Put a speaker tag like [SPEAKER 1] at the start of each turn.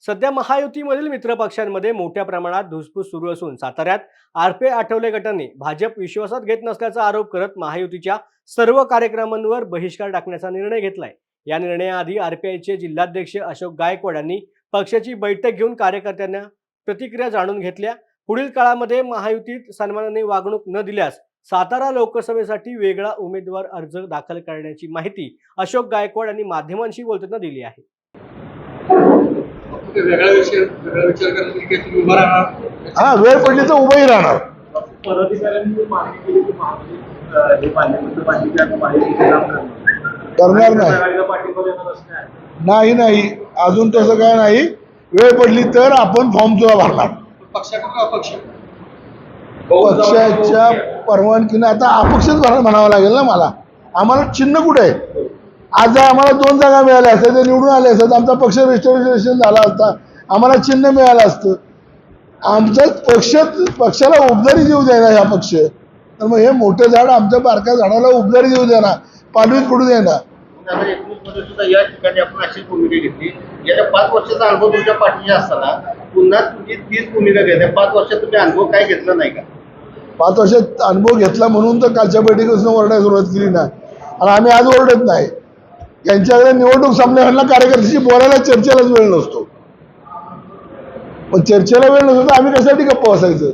[SPEAKER 1] सध्या महायुतीमधील मित्रपक्षांमध्ये मोठ्या प्रमाणात धुसफूस सुरू असून साताऱ्यात आरपे आठवले गटाने भाजप विश्वासात घेत नसल्याचा आरोप करत महायुतीच्या सर्व कार्यक्रमांवर बहिष्कार टाकण्याचा निर्णय घेतलाय। या निर्णयाआधी आरपीआयचे जिल्हाध्यक्ष अशोक गायकवाड यांनी पक्षाची बैठक घेऊन कार्यकर्त्यांना प्रतिक्रिया जाणून घेतल्या। पुढील काळामध्ये महायुतीत सन्मानाने वागणूक न दिल्यास सातारा लोकसभेसाठी वेगळा उमेदवार अर्ज दाखल करण्याची माहिती अशोक गायकवाड यांनी माध्यमांशी बोलताना दिली आहे।
[SPEAKER 2] वेगळा विचार करण्यासाठी काही तुम्ही उभा राहणार?
[SPEAKER 3] हा, वेळ पडली तर उभाही राहणार।
[SPEAKER 2] पदाधिकाऱ्यांनी मागणी केली की हे पाण्यामध्ये
[SPEAKER 3] करणार नाही नाही अजून तसं काय नाही। वेळ पडली तर आपण फॉर्म सुद्धा भरणार।
[SPEAKER 2] पक्षाकडून अपक्ष
[SPEAKER 3] पक्षाच्या परवानगीने आता अपक्षच म्हणावं लागेल ना मला। आम्हाला चिन्ह कुठे आहे? आज जर आम्हाला 2 जागा मिळाल्या असत्या ते निवडून आले असतात, आमचा पक्ष रजिस्ट्रेशन झाला असता, आम्हाला चिन्ह मिळालं असतं। आमचा पक्षाला उबदारी देऊ द्यायला हा पक्ष, तर मग हे मोठं झाड आमच्या बारक्या झाडाला उबदारी देऊ द्या ना, पालवीत पडू द्या ना।
[SPEAKER 4] 2019 मध्ये सुद्धा या ठिकाणी आपण अशीच भूमिका घेतली। गेल्या 5 वर्षाचा अनुभव तुमच्या पाठीशी असताना पुन्हा तुम्ही तीच भूमिका घेतली। 5 वर्षात तुम्ही अनुभव काय घेतला नाही का?
[SPEAKER 3] 5 वर्षात अनुभव घेतला म्हणून तर कालच्या बैठकीपासून ओरडायला सुरुवात केली ना, आणि आम्ही आज ओरडत नाही। यांच्याकडे निवडणूक संपल्यावर कार्यकर्त्याशी बोलायला चर्चेलाच वेळ नसतो। पण चर्चेला वेळ नसतो तर आम्ही कशासाठी गप्प बसायचं?